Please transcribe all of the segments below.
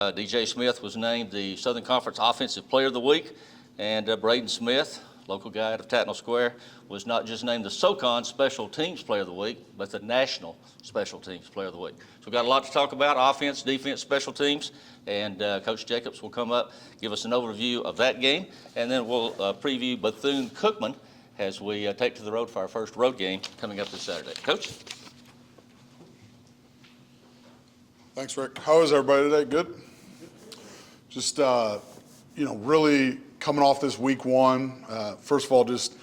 DJ Smith was named the Southern Conference Offensive Player of the Week, and Braden Smith, local guy out of Tatnall Square, was not just named the SoCon Special Teams Player of the Week, but the National Special Teams Player of the Week. So we've got a lot to talk about: offense, defense, special teams, and Coach Jacobs will come up, give us an overview of that game, and then we'll preview Bethune-Cookman as we take to the road for our first road game coming up this Saturday. Coach? Thanks, Rick. How is everybody today? Good? Just, really coming off this week one. First of all, just,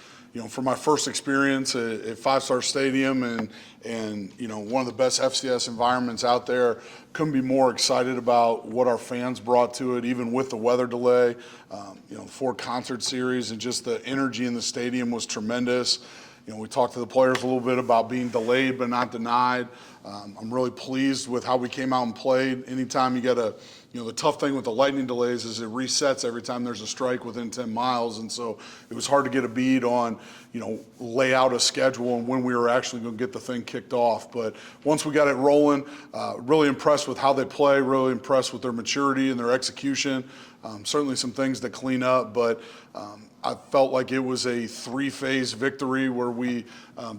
for my first experience at Five Star Stadium and one of the best FCS environments out there, couldn't be more excited about what our fans brought to it, even with the weather delay. The 4 concert series and just the energy in the stadium was tremendous. We talked to the players a little bit about being delayed but not denied. I'm really pleased with how we came out and played. Anytime you got the tough thing with the lightning delays is it resets every time there's a strike within 10 miles. And so it was hard to get a bead on, lay out a schedule and when we were actually going to get the thing kicked off. But once we got it rolling, really impressed with how they play, really impressed with their maturity and their execution. Certainly some things to clean up, but I felt like it was a 3-phase victory where we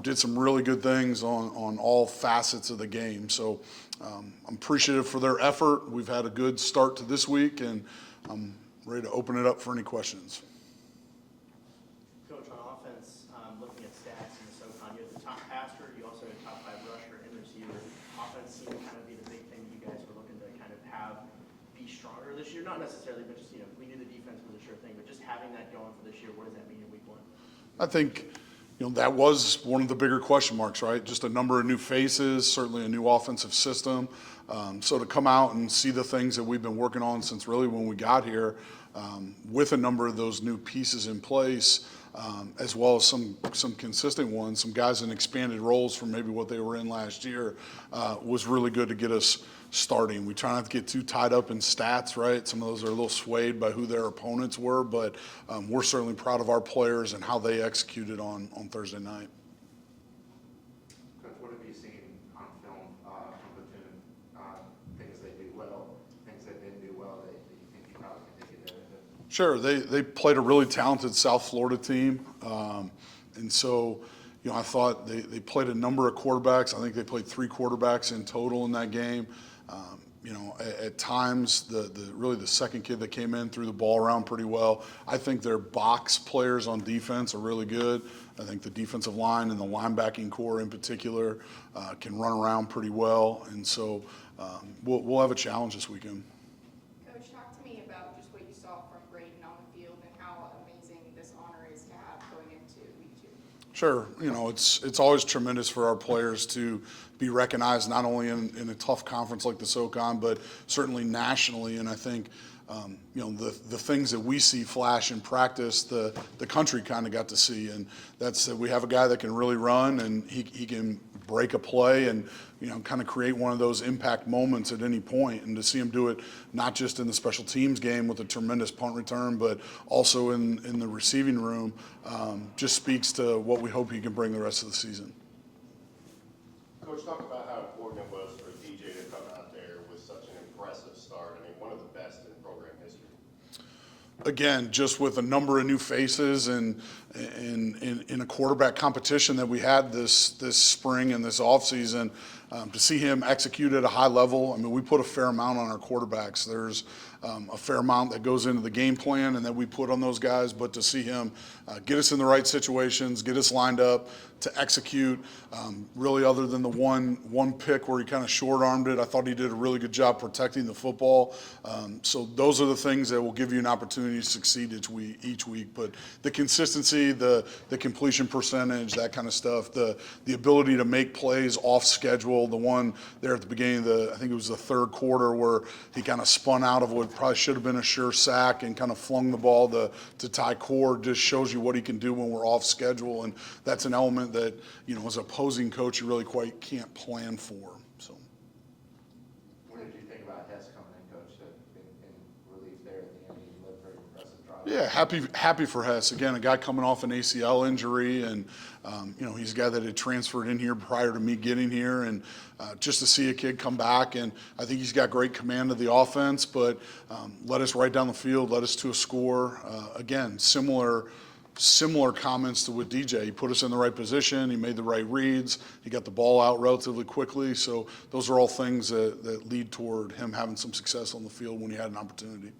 did some really good things on all facets of the game. So I'm appreciative for their effort. We've had a good start to this week, and I'm ready to open it up for any questions. Coach, on offense, looking at stats in the SoCon, you have the top passer, you also have top 5 rusher and receiver. Offense seemed to kind of be the big thing that you guys were looking to kind of have be stronger this year. Not necessarily, but just, we knew the defense was a sure thing, but just having that going for this year, what does that mean in week one? I think, that was one of the bigger question marks, right? Just a number of new faces, certainly a new offensive system. So to come out and see the things that we've been working on since really when we got here, with a number of those new pieces in place, as well as some consistent ones, some guys in expanded roles from maybe what they were in last year, was really good to get us starting. We try not to get too tied up in stats, right? Some of those are a little swayed by who their opponents were, but we're certainly proud of our players and how they executed on Thursday night. Coach, what have you seen on film from Bethune? Things they do well, things they didn't do well that you think you probably can take advantage of? Sure. They played a really talented South Florida team. And so, I thought they played a number of quarterbacks. I think they played 3 quarterbacks in total in that game. At times, really the second kid that came in threw the ball around pretty well. I think their box players on defense are really good. I think the defensive line and the linebacking core in particular can run around pretty well. And so we'll have a challenge this weekend. Coach, talk to me about just what you saw from Braden on the field and how amazing this honor is to have going into week 2. Sure. It's always tremendous for our players to be recognized not only in a tough conference like the SoCon, but certainly nationally. And I think, the things that we see flash in practice, the country kind of got to see. And that's that we have a guy that can really run and he can break a play and, kind of create one of those impact moments at any point. And to see him do it not just in the special teams game with a tremendous punt return, but also in the receiving room, just speaks to what we hope he can bring the rest of the season. Coach, talk about how important it was for DJ to come out there with such an impressive start. I mean, one of the best in program history. Again, just with a number of new faces and in a quarterback competition that we had this spring and this offseason, to see him execute at a high level. I mean, we put a fair amount on our quarterbacks. There's a fair amount that goes into the game plan and that we put on those guys, but to see him get us in the right situations, get us lined up to execute, really other than the one pick where he kind of short-armed it, I thought he did a really good job protecting the football. So those are the things that will give you an opportunity to succeed each week. But the consistency, the completion percentage, that kind of stuff, the ability to make plays off schedule, the one there at the beginning of I think it was the third quarter where he kind of spun out of what probably should have been a sure sack and kind of flung the ball to Ty Cord, just shows you what he can do when we're off schedule. And that's an element that, as an opposing coach, you really quite can't plan for. So, What did you think about Hess coming in, Coach, in relief there at the end? He led a very impressive drive. Yeah, happy for Hess. Again, a guy coming off an ACL injury, and he's a guy that had transferred in here prior to me getting here, and just to see a kid come back, and I think he's got great command of the offense, but led us right down the field, led us to a score. Again, similar comments to with DJ. He put us in the right position. He made the right reads. He got the ball out relatively quickly. So those are all things that lead toward him having some success on the field when he had an opportunity.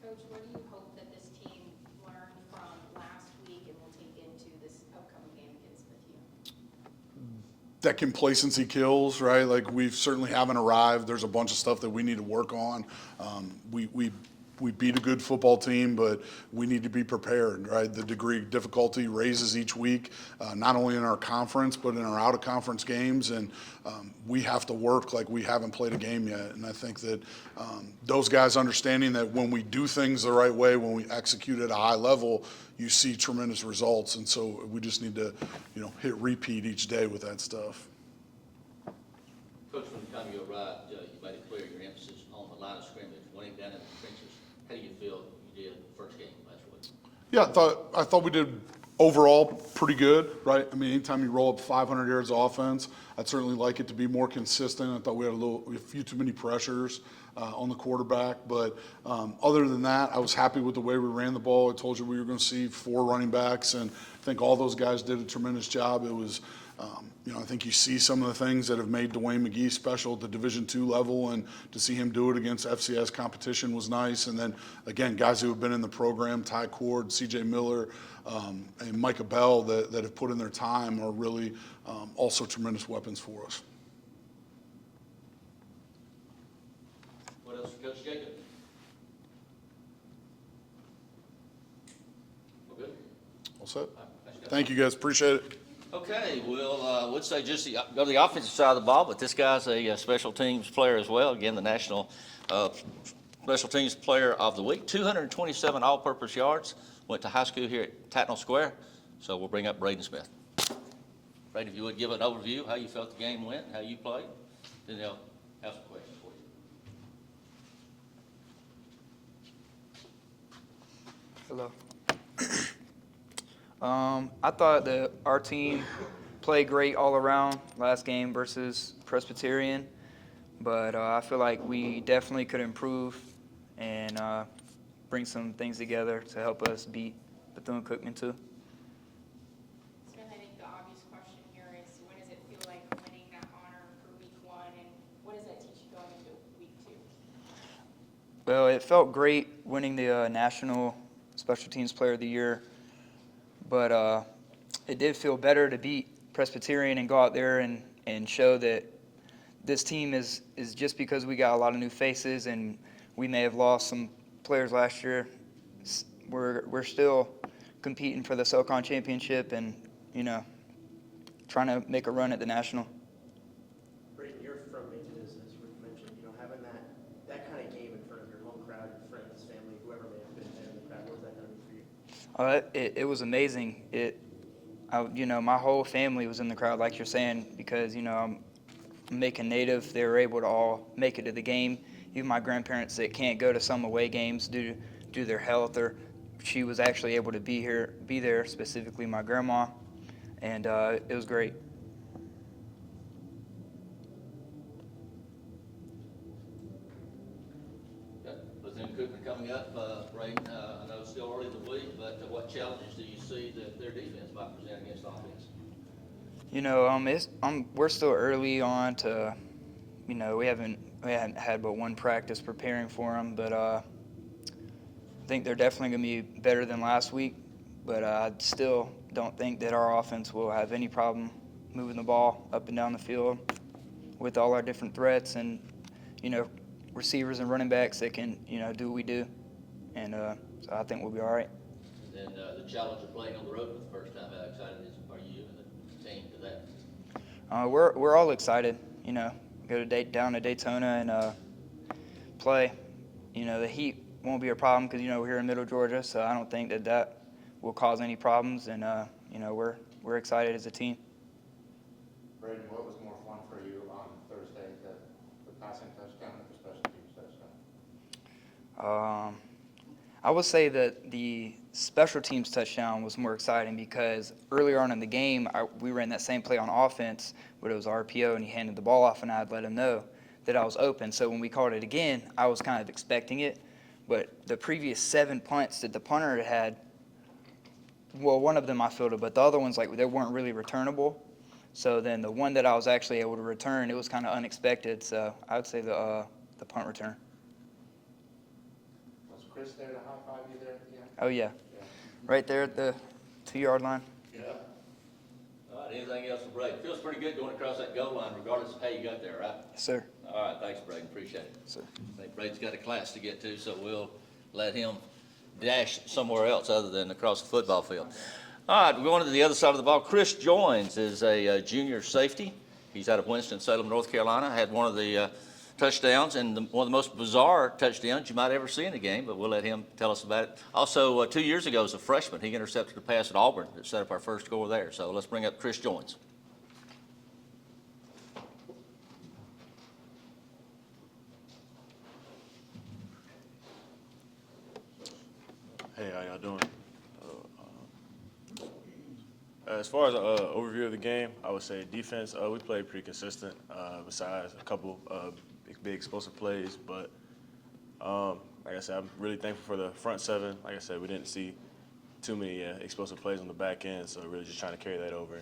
Coach, what do you hope that this team learned from last week and will take into this upcoming game against Bethune? That complacency kills, right? Like, we certainly haven't arrived. There's a bunch of stuff that we need to work on. We beat a good football team, but we need to be prepared, right? The degree of difficulty raises each week, not only in our conference, but in our out-of-conference games, and we have to work like we haven't played a game yet. And I think that those guys understanding that when we do things the right way, when we execute at a high level, you see tremendous results. And so we just need to, hit repeat each day with that stuff. Coach, from the time you arrived, you made it clear your emphasis on the line of scrimmage, winning down in the trenches. How do you feel you did the first game last week? Yeah, I thought we did overall pretty good, right? I mean, anytime you roll up 500 yards of offense, I'd certainly like it to be more consistent. I thought we had a few too many pressures on the quarterback, but other than that, I was happy with the way we ran the ball. I told you we were going to see 4 running backs, and I think all those guys did a tremendous job. It was, I think you see some of the things that have made Dwayne McGee special at the Division II level, and to see him do it against FCS competition was nice. And then, again, guys who have been in the program, Ty Cord, C.J. Miller, and Micah Bell that have put in their time are really also tremendous weapons for us. What else, Coach Jacob? Well, good. All set? Thanks, guys. Thank you, guys. Appreciate it. Okay, we'll would say just go to the offensive side of the ball, but this guy's a special teams player as well. Again, the national special teams player of the week. 227 all-purpose yards. Went to high school here at Tatnall Square. So we'll bring up Braden Smith. Braden, if you would give an overview of how you felt the game went, how you played, then they'll have some questions for you. Hello. I thought that our team played great all around last game versus Presbyterian, but I feel like we definitely could improve and bring some things together to help us beat Bethune-Cookman too. So I think the obvious question here is, what does it feel like winning that honor for week 1, and what does that teach you going into week 2? Well, it felt great winning the National Special Teams Player of the Year, but it did feel better to beat Presbyterian and go out there and show that this team is just because we got a lot of new faces and we may have lost some players last year, we're still competing for the SoCon championship and, trying to make a run at the National. Braden, you're from Macon, as Rick mentioned, having that kind of game in front of your home crowd, your friends, family, whoever may have been there in the crowd, what was that going to be for you? It was amazing. My whole family was in the crowd, like you're saying, because, I'm a Macon native. They were able to all make it to the game. Even my grandparents that can't go to some away games due to their health, or she was actually able to be there, specifically my grandma, and it was great. Bethune-Cookman coming up, Braden, I know it's still early in the week, but what challenges do you see that their defense might present against offense? We're still early on to, we haven't had but one practice preparing for them, but I think they're definitely going to be better than last week. But I still don't think that our offense will have any problem moving the ball up and down the field with all our different threats and, receivers and running backs that can, do what we do. And so I think we'll be all right. And then the challenge of playing on the road for the first time, how excited are you and the team to that? We're all excited, go down to Daytona and play. The heat won't be a problem because, we're here in Middle Georgia, so I don't think that will cause any problems. And, we're excited as a team. Braden, what was more fun for you on Thursday, the passing touchdown or the special teams touchdown? I would say that the special teams touchdown was more exciting because earlier on in the game, we ran that same play on offense, but it was RPO, and he handed the ball off, and I'd let him know that I was open. So when we called it again, I was kind of expecting it. But the previous 7 punts that the punter had, well, one of them I fielded, but the other ones, like, they weren't really returnable. So then the one that I was actually able to return, it was kind of unexpected. So I would say the punt return. Was Chris there to high five you there at the end? Oh, yeah. Right there at the 2-yard line. Yeah. All right, anything else for Braden? Feels pretty good going across that goal line regardless of how you got there, right? Yes, sir. All right, thanks, Braden, appreciate it. Yes, sir. I think Braden's got a class to get to, so we'll let him dash somewhere else other than across the football field. All right, we're going to the other side of the ball. Chris Joins is a junior safety. He's out of Winston-Salem, North Carolina. Had one of the touchdowns and one of the most bizarre touchdowns you might ever see in a game, but we'll let him tell us about it. Also, 2 years ago as a freshman, he intercepted a pass at Auburn that set up our first score there. So let's bring up Chris Joins. Hey, how y'all doing? As far as an overview of the game, I would say defense, we played pretty consistent besides a couple big explosive plays. But like I said, I'm really thankful for the front seven. Like I said, we didn't see too many explosive plays on the back end, so really just trying to carry that over.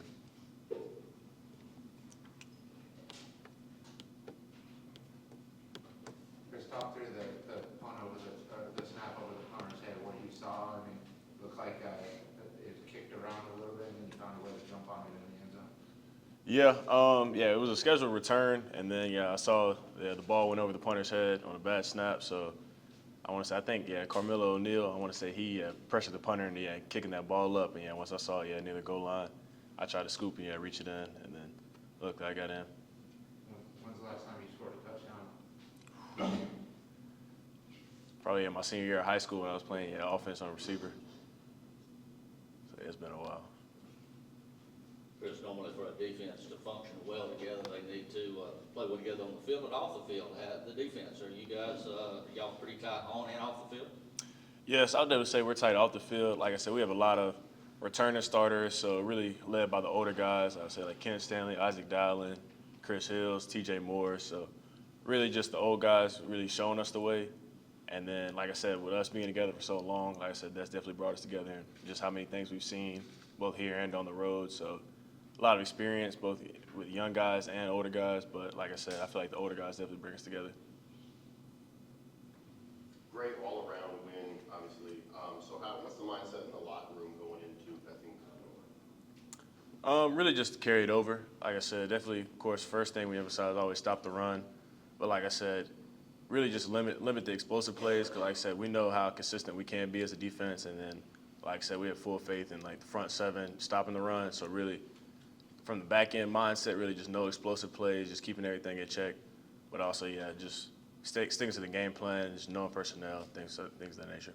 Chris, talk through the punt over the snap over the punter's head, what you saw. I mean, it looked like it kicked around a little bit, and then you found a way to jump on it in the end zone. Yeah, it was a scheduled return, and then I saw the ball went over the punter's head on a bad snap. So I think Carmelo O'Neal, I want to say he pressured the punter and kicking that ball up, and once I saw near the goal line, I tried to scoop and reach it in, and then look, I got in. When's the last time you scored a touchdown? Probably in my senior year of high school when I was playing offense on receiver. So it's been a while. Chris, normally for a defense to function well together, they need to play well together on the field and off the field. The defense, are you guys, y'all pretty tight on and off the field? Yes, I'll definitely say we're tight off the field. Like I said, we have a lot of returning starters, so really led by the older guys. I would say like Kenneth Stanley, Isaac Dowling, Chris Hills, TJ Moore. So really just the old guys really showing us the way. And then, like I said, with us being together for so long, like I said, that's definitely brought us together, and just how many things we've seen both here and on the road. So a lot of experience, both with young guys and older guys. But like I said, I feel like the older guys definitely bring us together. Great all-around win, obviously. So what's the mindset in the locker room going into Bethune-Cookman? Really just carry it over. Like I said, definitely, of course, first thing we emphasize is always stop the run. But like I said, really just limit the explosive plays, because like I said, we know how consistent we can be as a defense, and then like I said, we have full faith in like the front seven stopping the run. So really from the back end mindset, really just no explosive plays, just keeping everything in check, but also just sticking to the game plan, just knowing personnel, things of that nature.